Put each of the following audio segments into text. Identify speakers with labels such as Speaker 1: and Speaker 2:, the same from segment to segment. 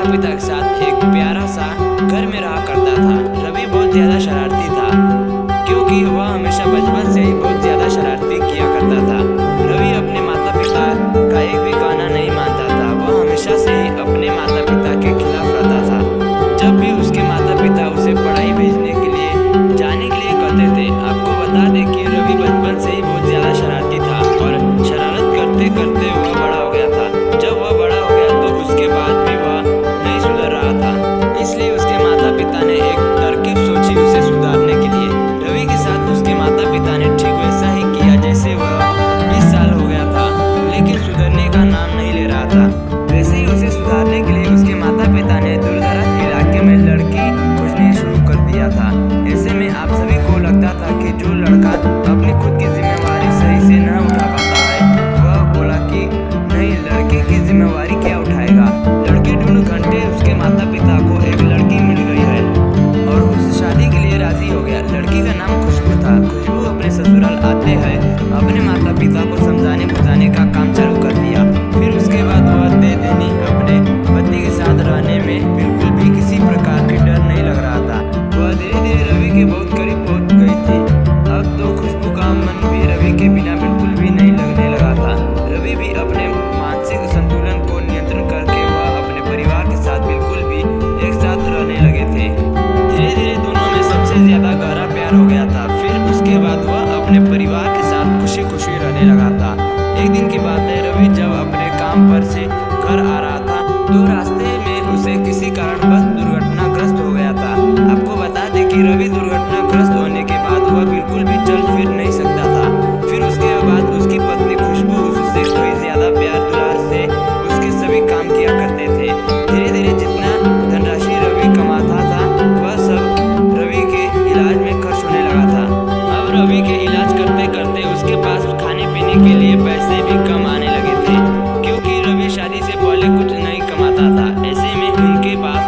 Speaker 1: माता पिता के साथ एक प्यारा सा घर में रहा करता था। रवि बहुत ज्यादा शरारती था, क्योंकि वह हमेशा बचपन से ही बहुत ज्यादा शरारती किया करता था। रवि अपने माता पिता का एक भी कहना नहीं मानता था। वह हमेशा से ही अपने माता पिता के खिलाफ रहता था। जब भी उसके माता पिता उसे पढ़ाई भेजने के लिए जाने के लिए कहते थे। आपको बता दें कि रवि बचपन से ही बहुत ज्यादा शरारती था और शरारत करते करते वह बड़ा हो गया था। जब वह बड़ा हो गया तो उसके बाद भी वह नहीं सुधर रहा था, इसलिए उसके माता पिता ने एक तरकीब सोची उसे सुधारने के लिए। रवि के साथ उसके माता पिता ने ठीक वैसा ही किया जैसे वह 20 साल हो गया था, लेकिन सुधरने का नाम नहीं ले रहा था। वैसे ही उसे सुधारने के लिए उसके माता पिता ने दूर दराज इलाके में लड़की खोजने शुरू कर दिया था। ऐसे में आप सभी को लगता था कि जो लड़का अपनी खुद की जिम्मेवारी सही से न उठा पाता है, वह बोला कि नहीं, लड़के की जिम्मेवारी क्या उठाएगा। लड़की ढूंढ घंटे उसके माता पिता को एक लड़की मिल गई है और उस शादी के लिए राजी हो गया। लड़की का नाम खुशबू था। खुशबू अपने ससुराल आते हैं अपने माता पिता को समझाने बुझाने का काम चालू कर दिया। फिर उसके बाद वह दे देनी अपने पति के साथ रहने में बिल्कुल भी किसी प्रकार की डर नहीं लग रहा था। वह धीरे धीरे रवि के बहुत करीब पहुंच गई थी। अब तो खुशबू का मन भी रवि के बिना बिल्कुल भी नहीं लगने लगा था। रवि भी अपने मानसिक संतुलन को नियंत्रण करके वह अपने परिवार के साथ बिल्कुल भी एक साथ रहने लगे थे। धीरे धीरे दोनों में सबसे ज्यादा गहरा प्यार हो गया था। फिर उसके बाद वह अपने परिवार के साथ खुशी खुशी रहने लगा था। एक दिन की बात है, रवि जब अपने काम पर से घर आ रहा था तो रास्ते में उसे किसी कारणवश दुर्घटनाग्रस्त हो गया था। आपको बता दें कि रवि दुर्घटनाग्रस्त होने के बाद वह बिल्कुल भी चल फिर नहीं सकता था। फिर उसके बाद उसकी पत्नी खुशबू उससे कई ज्यादा प्यार दुलार से उसके सभी काम किया करते थे। धीरे धीरे जितना धनराशि रवि कमाता था वह सब रवि के इलाज में खर्च होने लगा था। अब रवि के इलाज करते करते उसके पास खाने पीने के लिए पैसे भी कम आने लगे थे, क्योंकि रवि शादी से पहले कुछ नहीं कमाता था। ऐसे में उनके पास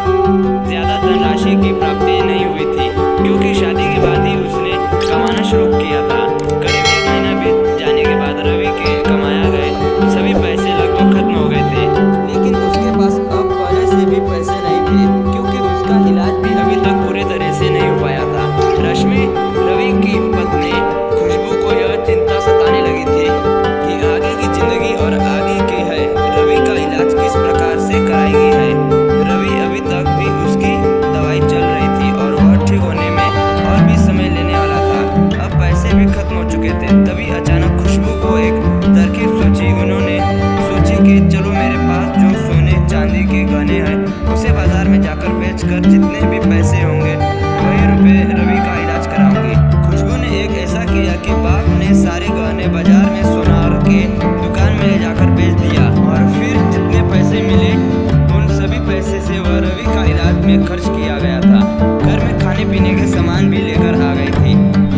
Speaker 1: ज्यादा धनराशि की प्राप्ति नहीं हुई थी, क्योंकि शादी के बाद ही उसने कमाना शुरू किया था। करीब 1 महीना बीत जाने के बाद रवि के कमाया गए सभी पैसे लगभग खत्म हो गए थे। लेकिन उसके पास अब पहले से भी पैसे नहीं थे, क्योंकि उसका इलाज भी अभी तक पूरे तरह से नहीं हो पाया था। रश्मि, रवि की पत्नी, खुशबू को यह चिंता सताने लगी थी कि आगे की जिंदगी और आगे की है रवि का इलाज किस प्रकार से कराएगी है। रवि अभी तक भी उसकी दवाई चल रही थी और वह ठीक होने में और भी समय लेने वाला था। अब पैसे भी खत्म हो चुके थे। तभी अचानक खुशबू को एक तरकीब सोची। उन्होंने सोची कि चलो मेरे पास जो सोने चांदी के गहने हैं उसे बाजार में जाकर बेचकर जितने भी पैसे होंगे वही रुपए रवि का इलाज कराऊंगी। खुशबू ने एक ऐसा किया कि बाप ने सारे गहने बाजार में सोनार के दुकान में ले जाकर बेच दिया और फिर जितने पैसे मिले उन सभी पैसे से वह रवि का इलाज में खर्च किया गया था। घर में खाने पीने के सामान भी लेकर आ गई थी।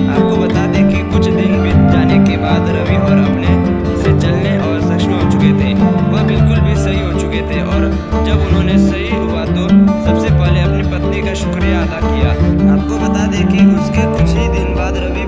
Speaker 1: आपको बता दें कि कुछ दिन बीत जाने के बाद रवि और अपने से चलने और सक्षम हो चुके थे। वह बिल्कुल भी सही हो चुके थे और जब उन्होंने सही हुआ तो सबसे पहले अपनी पत्नी का शुक्रिया अदा किया। आपको बता दें कि उसके कुछ ही दिन बाद रवि